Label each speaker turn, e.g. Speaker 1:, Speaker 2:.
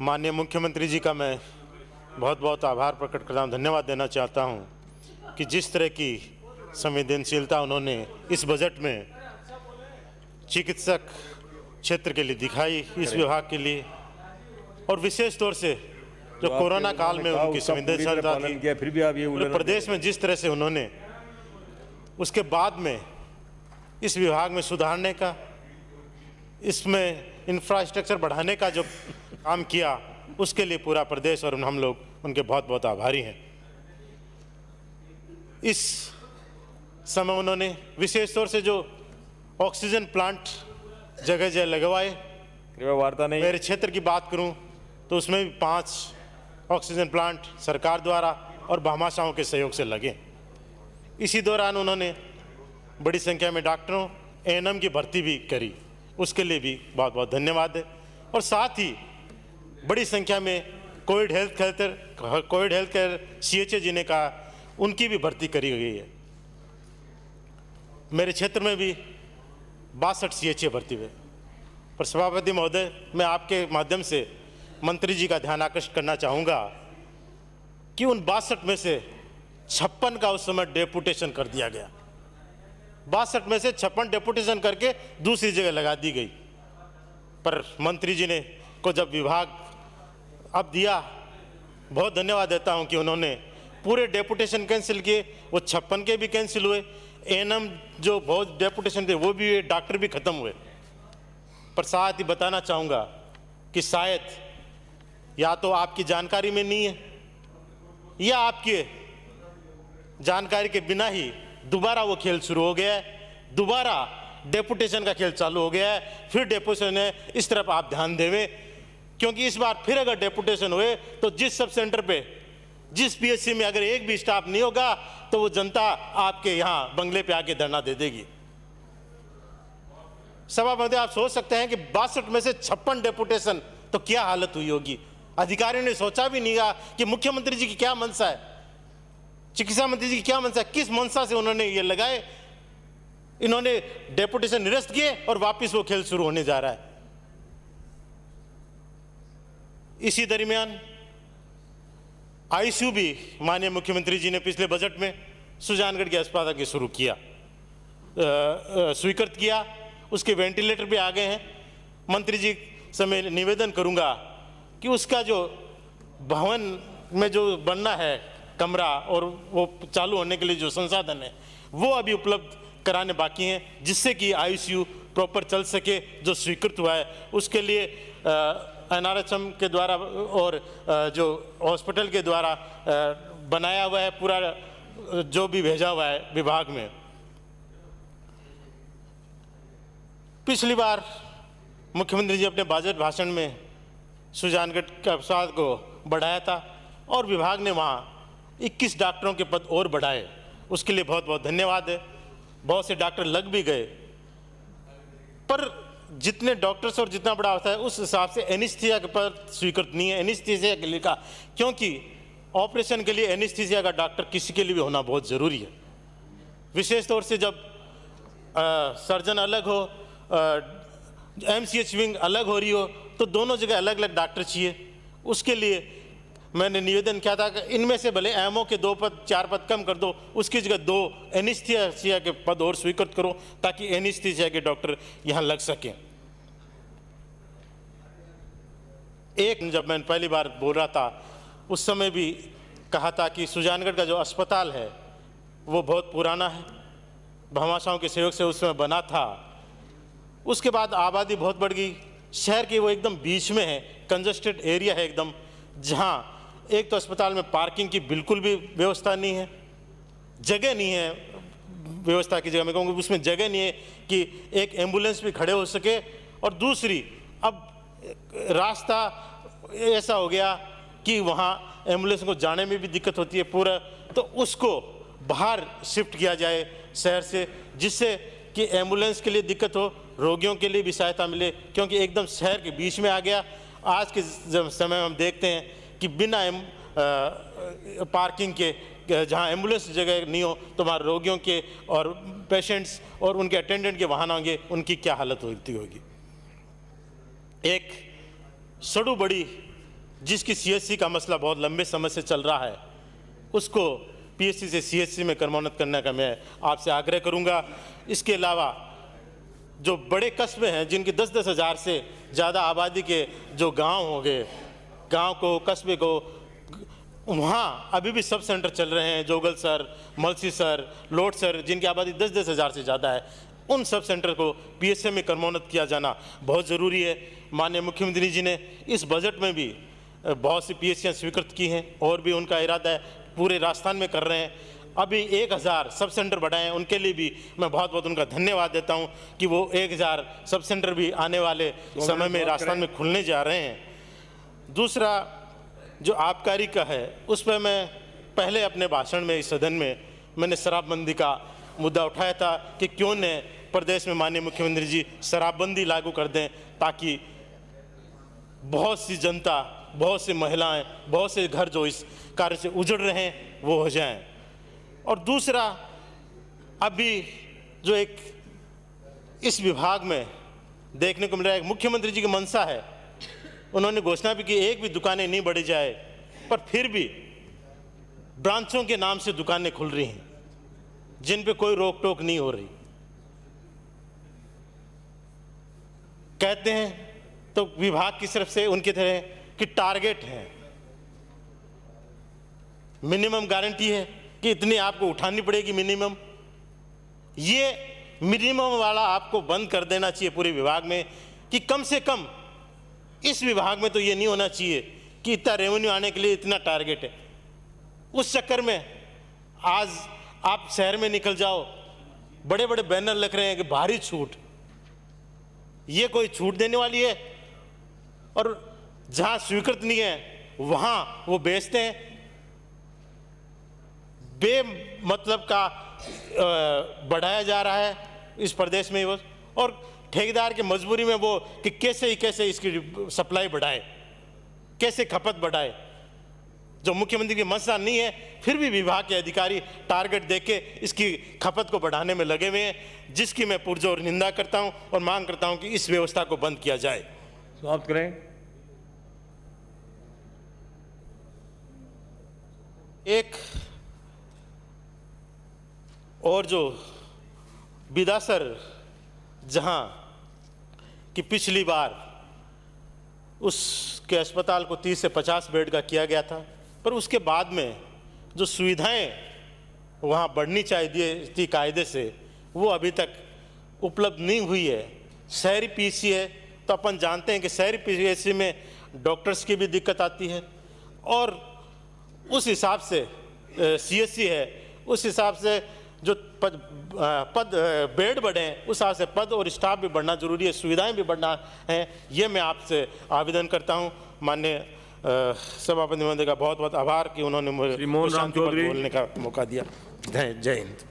Speaker 1: माननीय मुख्यमंत्री जी का मैं बहुत बहुत आभार प्रकट करता हूँ, धन्यवाद देना चाहता हूँ कि जिस तरह की संवेदनशीलता उन्होंने इस बजट में चिकित्सक क्षेत्र के लिए दिखाई, इस विभाग के लिए, और विशेष तौर से जो कोरोना काल में उनकी संवेदनशीलता थी,
Speaker 2: फिर भी आप ये
Speaker 1: पूरे प्रदेश में जिस तरह से उन्होंने उसके बाद में इस विभाग में सुधारने का, इसमें इंफ्रास्ट्रक्चर बढ़ाने का जो काम किया, उसके लिए पूरा प्रदेश और हम लोग उनके बहुत बहुत आभारी हैं। इस समय उन्होंने विशेष तौर से जो ऑक्सीजन प्लांट जगह जगह लगवाए,
Speaker 2: वार्ता नहीं,
Speaker 1: मेरे क्षेत्र की बात करूं तो उसमें भी 5 ऑक्सीजन प्लांट सरकार द्वारा और भामाशाहों के सहयोग से लगे। इसी दौरान उन्होंने बड़ी संख्या में डॉक्टरों, एएनएम की भर्ती भी करी, उसके लिए भी बहुत बहुत धन्यवाद है। और साथ ही बड़ी संख्या में कोविड हेल्थ केयर CHA जिन्हें कहा, उनकी भी भर्ती करी गई है। मेरे क्षेत्र में भी 62 CHA भर्ती हुए। पर सभापति महोदय, मैं आपके माध्यम से मंत्री जी का ध्यान आकर्षित करना चाहूँगा कि उन 62 में से 56 का उस समय डेपुटेशन कर दिया गया। 62 में से 56 डेपुटेशन करके दूसरी जगह लगा दी गई। पर मंत्री जी ने को जब विभाग अब दिया, बहुत धन्यवाद देता हूं कि उन्होंने पूरे डेपुटेशन कैंसिल किए, वो 56 के भी कैंसिल हुए, एएनएम जो बहुत डेपुटेशन थे वो भी हुए, डॉक्टर भी खत्म हुए। पर साथ ही बताना चाहूँगा कि शायद या तो आपकी जानकारी में नहीं है, या आपके जानकारी के बिना ही दोबारा वो खेल शुरू हो गया है, दोबारा डेपुटेशन का खेल चालू हो गया है। फिर डेपुटेशन है, इस तरफ आप ध्यान देवें, क्योंकि इस बार फिर अगर डेपुटेशन हुए तो जिस सब सेंटर पे, जिस PHC में अगर एक भी स्टाफ नहीं होगा तो वो जनता आपके यहाँ बंगले पे आके धरना दे देगी। सभापति, आप सोच सकते हैं कि 62 में से 56 डेपुटेशन, तो क्या हालत हुई होगी। अधिकारियों ने सोचा भी नहीं कि मुख्यमंत्री जी की क्या मंशा है, चिकित्सा मंत्री जी की क्या मंशा है, किस मंशा से उन्होंने ये लगाए। इन्होंने डेपुटेशन निरस्त किए और वापस वो खेल शुरू होने जा रहा है। इसी दरमियान ICU भी माननीय मुख्यमंत्री जी ने पिछले बजट में सुजानगढ़ के अस्पताल के शुरू किया, स्वीकृत किया, उसके वेंटिलेटर भी आ गए हैं। मंत्री जी से मैं निवेदन करूंगा कि उसका जो भवन में जो बनना है कमरा और वो चालू होने के लिए जो संसाधन है वो अभी उपलब्ध कराने बाकी हैं, जिससे कि ICU प्रॉपर चल सके। जो स्वीकृत हुआ है उसके लिए NRHM के द्वारा और जो हॉस्पिटल के द्वारा बनाया हुआ है, पूरा जो भी भेजा हुआ है विभाग में। पिछली बार मुख्यमंत्री जी अपने बजट भाषण में सुजानगढ़ के अस्पताल को बढ़ाया था और विभाग ने वहाँ 21 डॉक्टरों के पद और बढ़ाए, उसके लिए बहुत बहुत धन्यवाद है। बहुत से डॉक्टर लग भी गए, पर जितने डॉक्टर्स और जितना बड़ा होता है उस हिसाब से एनेस्थीसिया के पद स्वीकृत नहीं है। एनेस्थीसिया के लिए का, क्योंकि ऑपरेशन के एनेस्थीसिया का डॉक्टर किसी के लिए भी होना बहुत ज़रूरी है। विशेष तौर से जब सर्जन अलग हो, MCH विंग अलग हो रही हो, तो दोनों जगह अलग अलग डॉक्टर चाहिए। उसके लिए मैंने निवेदन किया था कि इनमें से भले MO के 2 पद 4 पद कम कर दो, उसकी जगह 2 एनेस्थीसिया के पद और स्वीकृत करो, ताकि एनेस्थीसिया के डॉक्टर यहाँ लग सकें। जब मैं पहली बार बोल रहा था उस समय भी कहा था कि सुजानगढ़ का जो अस्पताल है वो बहुत पुराना है, भामाशाहों के सहयोग से उस समय बना था। उसके बाद आबादी बहुत बढ़ गई, शहर के वो एकदम बीच में है, कंजस्टेड एरिया है एकदम, जहाँ एक तो अस्पताल में पार्किंग की बिल्कुल भी व्यवस्था नहीं है, जगह नहीं है, व्यवस्था की जगह मैं कहूँगा उसमें जगह नहीं है कि एक एम्बुलेंस भी खड़े हो सके। और दूसरी, अब रास्ता ऐसा हो गया कि वहाँ एम्बुलेंस को जाने में भी दिक्कत होती है पूरा, तो उसको बाहर शिफ्ट किया जाए शहर से, जिससे कि एम्बुलेंस के लिए दिक्कत हो, रोगियों के लिए भी सहायता मिले, क्योंकि एकदम शहर के बीच में आ गया। आज के समय में हम देखते हैं कि बिना पार्किंग के, जहां एम्बुलेंस जगह नहीं हो, तो वहाँ रोगियों के और पेशेंट्स और उनके अटेंडेंट के वाहन होंगे, उनकी क्या हालत होती होगी। एक सड़ू बड़ी जिसकी सीएचसी का मसला बहुत लंबे समय से चल रहा है, उसको पीएचसी से सीएचसी में क्रमोन्नत करने का मैं आपसे आग्रह करूंगा। इसके अलावा जो बड़े कस्बे हैं, जिनकी 10-10 हज़ार से ज़्यादा आबादी के जो गांव होंगे, गांव को, कस्बे को, वहाँ अभी भी सब सेंटर चल रहे हैं, जोगलसर, मलसीसर, लोटसर, जिनकी आबादी 10-10 हज़ार से ज़्यादा है, उन सब सेंटर को पीएचसी में क्रमोन्नत किया जाना बहुत ज़रूरी है। माननीय मुख्यमंत्री जी ने इस बजट में भी बहुत सी पीएचसियाँ स्वीकृत की हैं और भी उनका इरादा है पूरे राजस्थान में कर रहे हैं। अभी 1000 सब सेंटर बढ़ाए हैं, उनके लिए भी मैं बहुत बहुत उनका धन्यवाद देता हूं कि वो 1000 सब सेंटर भी आने वाले समय में राजस्थान में खुलने जा रहे हैं। दूसरा जो आबकारी का है, उस पर मैं पहले अपने भाषण में इस सदन में मैंने शराबबंदी का मुद्दा उठाया था कि क्यों न प्रदेश में माननीय मुख्यमंत्री जी शराबबंदी लागू कर दें, ताकि बहुत सी जनता, बहुत सी महिलाएं, बहुत से घर जो इस कार्य से उजड़ रहे हैं वो हो जाएं। और दूसरा, अभी जो एक इस विभाग में देखने को मिल रहा है, मुख्यमंत्री जी की मंशा है, उन्होंने घोषणा भी की एक भी दुकानें नहीं बढ़ी जाए, पर फिर भी ब्रांचों के नाम से दुकानें खुल रही हैं जिन पे कोई रोक टोक नहीं हो रही। कहते हैं तो विभाग की तरफ से उनकी तरह कि टारगेट है, मिनिमम गारंटी है कि इतनी आपको उठानी पड़ेगी मिनिमम। ये मिनिमम वाला आपको बंद कर देना चाहिए पूरे विभाग में, कि कम से कम इस विभाग में तो ये नहीं होना चाहिए कि इतना रेवेन्यू आने के लिए इतना टारगेट है। उस चक्कर में आज आप शहर में निकल जाओ, बड़े बड़े बैनर लिख रहे हैं कि भारी छूट। ये कोई छूट देने वाली है? और जहां स्वीकृत नहीं है वहां वो बेचते हैं। मतलब का बढ़ाया जा रहा है इस प्रदेश में, और ठेकेदार की मजबूरी में वो कि कैसे इसकी सप्लाई बढ़ाए, कैसे खपत बढ़ाए। जो मुख्यमंत्री की मंशा नहीं है, फिर भी विभाग के अधिकारी टारगेट देके इसकी खपत को बढ़ाने में लगे हुए हैं, जिसकी मैं पुरजोर निंदा करता हूं और मांग करता हूं कि इस व्यवस्था को बंद किया जाए।
Speaker 2: समाप्त करें।
Speaker 1: एक और जो बिदासर, जहां कि पिछली बार उसके अस्पताल को 30 से 50 बेड का किया गया था, पर उसके बाद में जो सुविधाएं वहां बढ़नी चाहिए थी कायदे से, वो अभी तक उपलब्ध नहीं हुई है। शहरी पीएचसी है तो अपन जानते हैं कि शहरी पीएचसी में डॉक्टर्स की भी दिक्कत आती है, और उस हिसाब से सीएचसी है, उस हिसाब से जो पद बेड बढ़े हैं, उस हिसाब से पद और स्टाफ भी बढ़ना जरूरी है, सुविधाएं भी बढ़ना है। ये मैं आपसे आवेदन करता हूं। माननीय सभापति महोदय का बहुत बहुत आभार कि उन्होंने मुझे शांति बोलने का मौका दिया। जय हिंद।